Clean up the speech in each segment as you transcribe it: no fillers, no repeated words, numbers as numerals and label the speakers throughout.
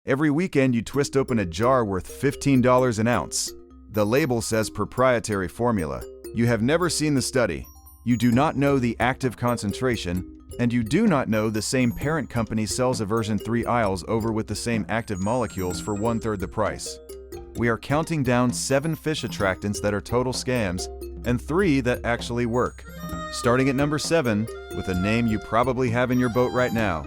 Speaker 1: Every weekend you twist open a jar worth $15 an ounce. The label says proprietary formula. You have never seen the study. You do not know the active concentration, and you do not know the same parent company sells a version 3 aisles over with the same active molecules for 1/3 the price. We are counting down 7 fish attractants that are total scams and 3 that actually work. Starting at number 7, with a name you probably have in your boat right now.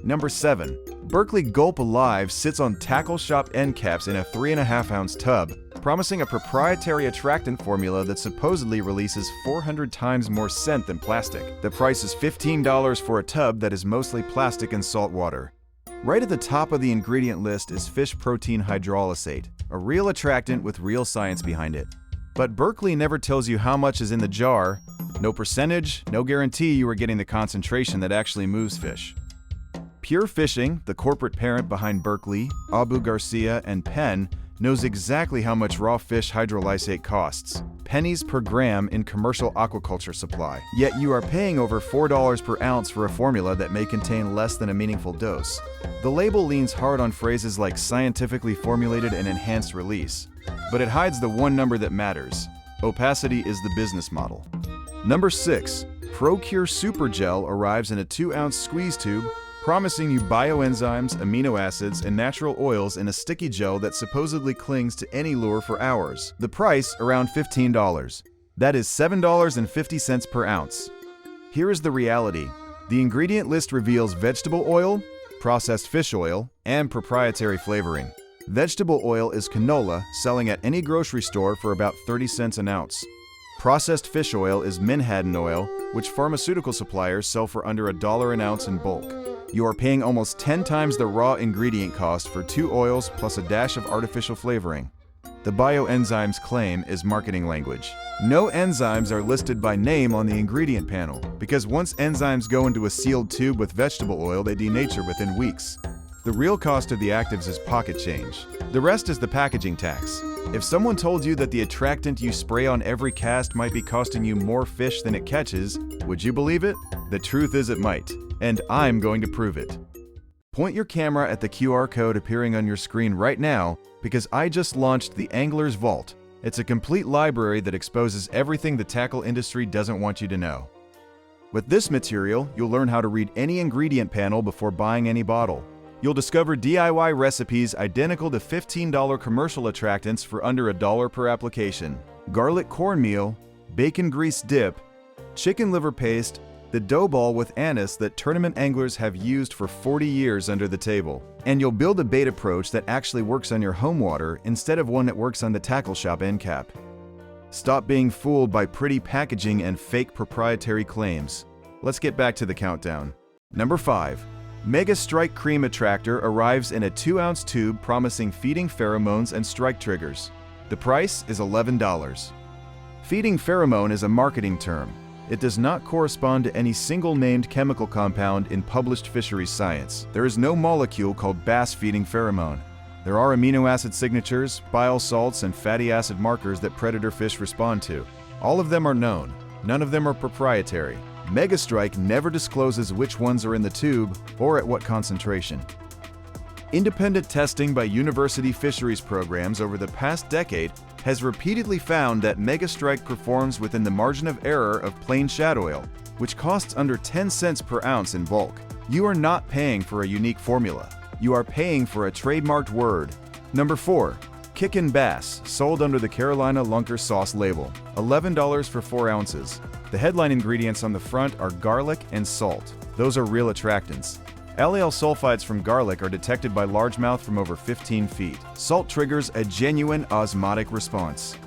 Speaker 1: Number 7. Berkley Gulp Alive sits on tackle shop end caps in a 3.5-ounce tub, promising a proprietary attractant formula that supposedly releases 400 times more scent than plastic. The price is $15 for a tub that is mostly plastic and salt water. Right at the top of the ingredient list is fish protein hydrolysate, a real attractant with real science behind it. But Berkley never tells you how much is in the jar, no percentage, no guarantee you are getting the concentration that actually moves fish. Pure Fishing, the corporate parent behind Berkley, Abu Garcia, and Penn, knows exactly how much raw fish hydrolysate costs, pennies per gram in commercial aquaculture supply. Yet you are paying over $4 per ounce for a formula that may contain less than a meaningful dose. The label leans hard on phrases like scientifically formulated and enhanced release, but it hides the one number that matters. Opacity is the business model. Number 6. ProCure Super Gel arrives in a 2-ounce squeeze tube, promising you bioenzymes, amino acids, and natural oils in a sticky gel that supposedly clings to any lure for hours. The price, around $15. That is $7.50 per ounce. Here is the reality. The ingredient list reveals vegetable oil, processed fish oil, and proprietary flavoring. Vegetable oil is canola, selling at any grocery store for about 30 cents an ounce. Processed fish oil is menhaden oil, which pharmaceutical suppliers sell for under $1 an ounce in bulk. You are paying almost 10 times the raw ingredient cost for 2 oils plus a dash of artificial flavoring. The bioenzymes claim is marketing language. No enzymes are listed by name on the ingredient panel, because once enzymes go into a sealed tube with vegetable oil, they denature within weeks. The real cost of the actives is pocket change. The rest is the packaging tax. If someone told you that the attractant you spray on every cast might be costing you more fish than it catches, would you believe it? The truth is it might, and I'm going to prove it. Point your camera at the QR code appearing on your screen right now, because I just launched the Angler's Vault. It's a complete library that exposes everything the tackle industry doesn't want you to know. With this material, you'll learn how to read any ingredient panel before buying any bottle. You'll discover DIY recipes identical to $15 commercial attractants for under $1 per application. Garlic cornmeal, bacon grease dip, chicken liver paste, the dough ball with anise that tournament anglers have used for 40 years under the table. And you'll build a bait approach that actually works on your home water instead of one that works on the tackle shop end cap. Stop being fooled by pretty packaging and fake proprietary claims. Let's get back to the countdown. Number 5. Megastrike Cream Attractor arrives in a 2-ounce tube promising feeding pheromones and strike triggers. The price is $11. Feeding pheromone is a marketing term. It does not correspond to any single named chemical compound in published fisheries science. There is no molecule called bass feeding pheromone. There are amino acid signatures, bile salts, and fatty acid markers that predator fish respond to. All of them are known. None of them are proprietary. Megastrike never discloses which ones are in the tube or at what concentration. Independent testing by university fisheries programs over the past decade has repeatedly found that Megastrike performs within the margin of error of plain shad oil, which costs under 10 cents per ounce in bulk. You are not paying for a unique formula. You are paying for a trademarked word. Number 4. Kickin' Bass, sold under the Carolina Lunker Sauce label. $11 for 4 ounces. The headline ingredients on the front are garlic and salt. Those are real attractants. Allyl sulfides from garlic are detected by largemouth from over 15 feet. Salt triggers a genuine osmotic response.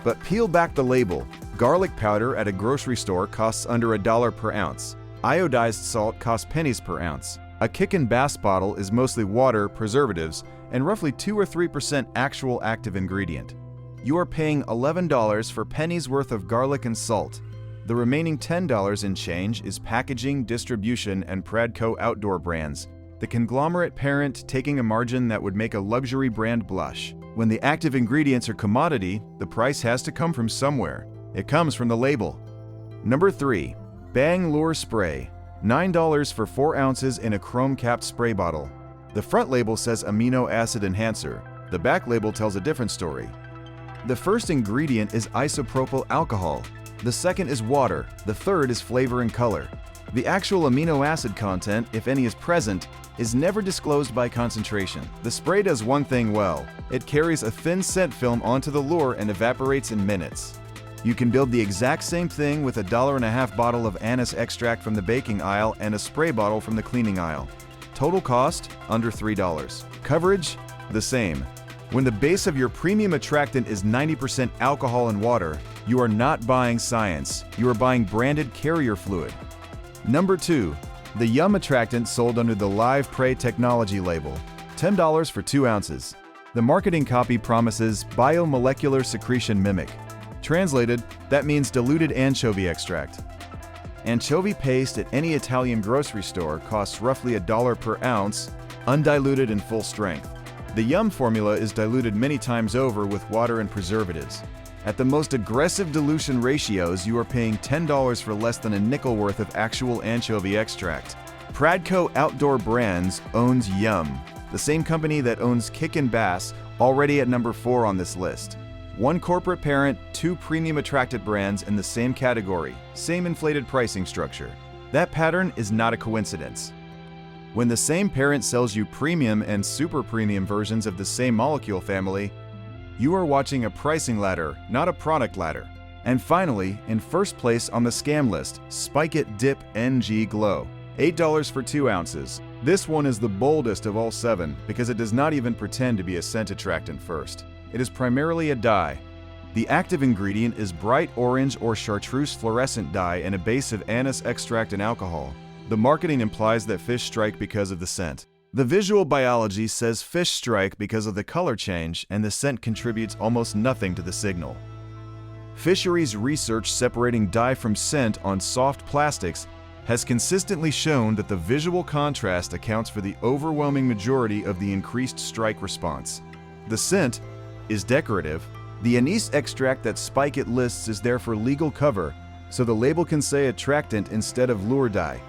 Speaker 1: But peel back the label. Garlic powder at a grocery store costs under $1 per ounce. Iodized salt costs pennies per ounce. A Kickin' Bass bottle is mostly water, preservatives, and roughly 2 or 3% actual active ingredient. You are paying $11 for pennies worth of garlic and salt. The remaining $10 in change is packaging, distribution, and Pradco outdoor brands, the conglomerate parent taking a margin that would make a luxury brand blush. When the active ingredients are commodity, the price has to come from somewhere. It comes from the label. Number 3. Bang Lure Spray. $9 for 4 ounces in a chrome-capped spray bottle. The front label says amino acid enhancer. The back label tells a different story. The first ingredient is isopropyl alcohol. The second is water. The third is flavor and color. The actual amino acid content, if any is present, is never disclosed by concentration. The spray does one thing well. It carries a thin scent film onto the lure and evaporates in minutes. You can build the exact same thing with a $1.50 bottle of anise extract from the baking aisle and a spray bottle from the cleaning aisle. Total cost, under $3. Coverage, the same. When the base of your premium attractant is 90% alcohol and water, you are not buying science. You are buying branded carrier fluid. Number 2. The Yum Attractant sold under the Live Prey Technology label. $10 for 2 ounces. The marketing copy promises biomolecular secretion mimic. Translated, that means diluted anchovy extract. Anchovy paste at any Italian grocery store costs roughly $1 per ounce, undiluted and full strength. The Yum formula is diluted many times over with water and preservatives. At the most aggressive dilution ratios, you are paying $10 for less than a nickel worth of actual anchovy extract. Pradco Outdoor Brands owns Yum, the same company that owns Kick and Bass, already at number 4 on this list. One corporate parent, 2 premium attractant brands in the same category, same inflated pricing structure. That pattern is not a coincidence. When the same parent sells you premium and super premium versions of the same molecule family, you are watching a pricing ladder, not a product ladder. And finally, in first place on the scam list, Spike-It Dip-n-Glo. $8 for 2 ounces. This one is the boldest of all 7 because it does not even pretend to be a scent attractant first. It is primarily a dye. The active ingredient is bright orange or chartreuse fluorescent dye and a base of anise extract and alcohol. The marketing implies that fish strike because of the scent. The visual biology says fish strike because of the color change, and the scent contributes almost nothing to the signal. Fisheries research separating dye from scent on soft plastics has consistently shown that the visual contrast accounts for the overwhelming majority of the increased strike response. The scent is decorative. The anise extract that Spike-It lists is there for legal cover, so the label can say attractant instead of lure dye.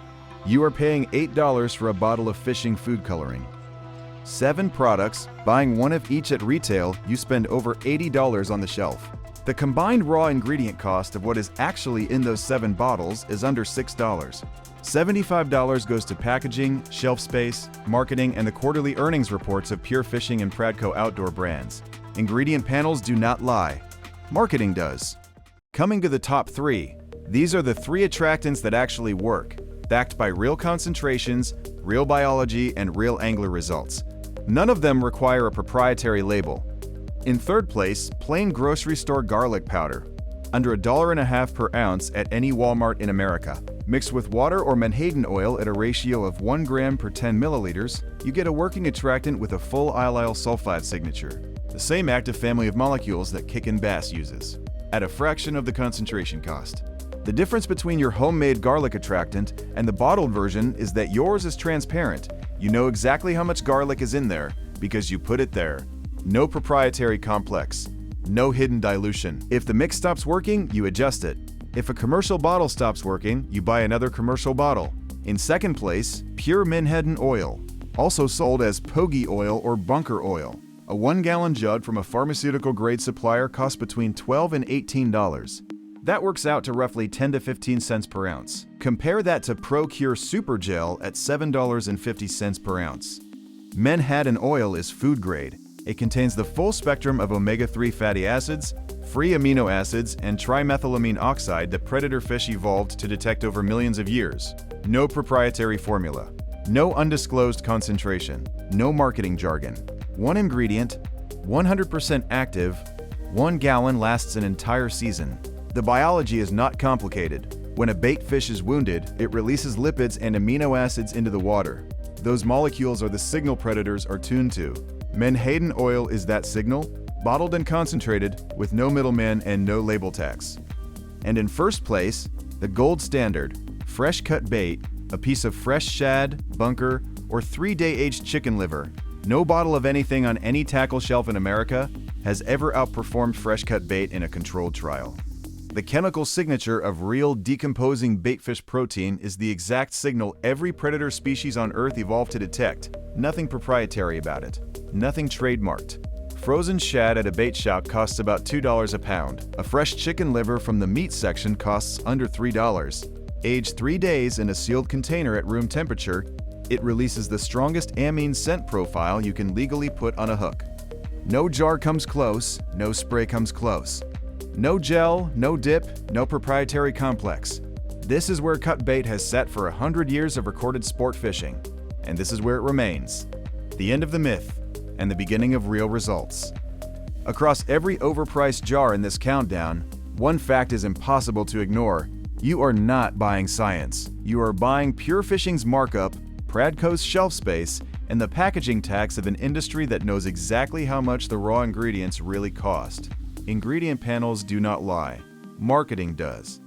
Speaker 1: You are paying $8 for a bottle of fishing food coloring. 7 products, buying one of each at retail, you spend over $80 on the shelf. The combined raw ingredient cost of what is actually in those 7 bottles is under $6. $75 goes to packaging, shelf space, marketing, and the quarterly earnings reports of Pure Fishing and Pradco Outdoor Brands. Ingredient panels do not lie. Marketing does. Coming to the top 3, these are the 3 attractants that actually work, backed by real concentrations, real biology, and real angler results. None of them require a proprietary label. In third place, plain grocery store garlic powder, under $1.50 per ounce at any Walmart in America. Mixed with water or menhaden oil at a ratio of 1 gram per 10 milliliters, you get a working attractant with a full allyl sulfide signature, the same active family of molecules that Kick and Bass uses, at a fraction of the concentration cost. The difference between your homemade garlic attractant and the bottled version is that yours is transparent. You know exactly how much garlic is in there because you put it there. No proprietary complex. No hidden dilution. If the mix stops working, you adjust it. If a commercial bottle stops working, you buy another commercial bottle. In second place, pure menhaden oil, also sold as pogie oil or bunker oil. A 1-gallon jug from a pharmaceutical grade supplier costs between $12 and $18. That works out to roughly 10 to 15 cents per ounce. Compare that to ProCure Super Gel at $7.50 per ounce. Menhaden oil is food grade. It contains the full spectrum of omega-3 fatty acids, free amino acids, and trimethylamine oxide that predator fish evolved to detect over millions of years. No proprietary formula. No undisclosed concentration. No marketing jargon. 1 ingredient, 100% active, 1 gallon lasts an entire season. The biology is not complicated. When a bait fish is wounded, it releases lipids and amino acids into the water. Those molecules are the signal predators are tuned to. Menhaden oil is that signal, bottled and concentrated, with no middleman and no label tax. And in first place, the gold standard, fresh cut bait, a piece of fresh shad, bunker, or 3-day aged chicken liver. No bottle of anything on any tackle shelf in America has ever outperformed fresh cut bait in a controlled trial. The chemical signature of real decomposing baitfish protein is the exact signal every predator species on Earth evolved to detect. Nothing proprietary about it. Nothing trademarked. Frozen shad at a bait shop costs about $2 a pound. A fresh chicken liver from the meat section costs under $3. Aged 3 days in a sealed container at room temperature, it releases the strongest amine scent profile you can legally put on a hook. No jar comes close, no spray comes close. No gel, no dip, no proprietary complex. This is where cut bait has sat for 100 years of recorded sport fishing. And this is where it remains. The end of the myth, and the beginning of real results. Across every overpriced jar in this countdown, one fact is impossible to ignore. You are not buying science. You are buying pure fishing's markup, Pradco's shelf space, and the packaging tax of an industry that knows exactly how much the raw ingredients really cost. Ingredient panels do not lie. Marketing does.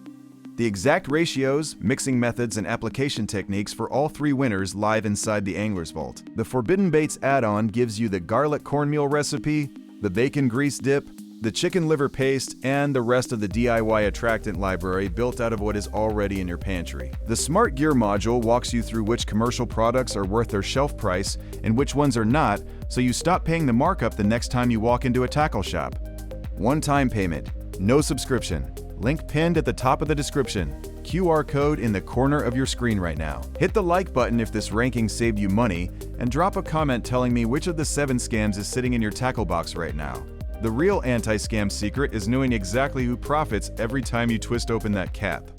Speaker 1: The exact ratios, mixing methods, and application techniques for all 3 winners live inside the Angler's Vault. The Forbidden Baits add-on gives you the garlic cornmeal recipe, the bacon grease dip, the chicken liver paste, and the rest of the DIY attractant library built out of what is already in your pantry. The Smart Gear module walks you through which commercial products are worth their shelf price and which ones are not, so you stop paying the markup the next time you walk into a tackle shop. One-time payment, no subscription. Link pinned at the top of the description. QR code in the corner of your screen right now. Hit the like button if this ranking saved you money, and drop a comment telling me which of the 7 scams is sitting in your tackle box right now. The real anti-scam secret is knowing exactly who profits every time you twist open that cap.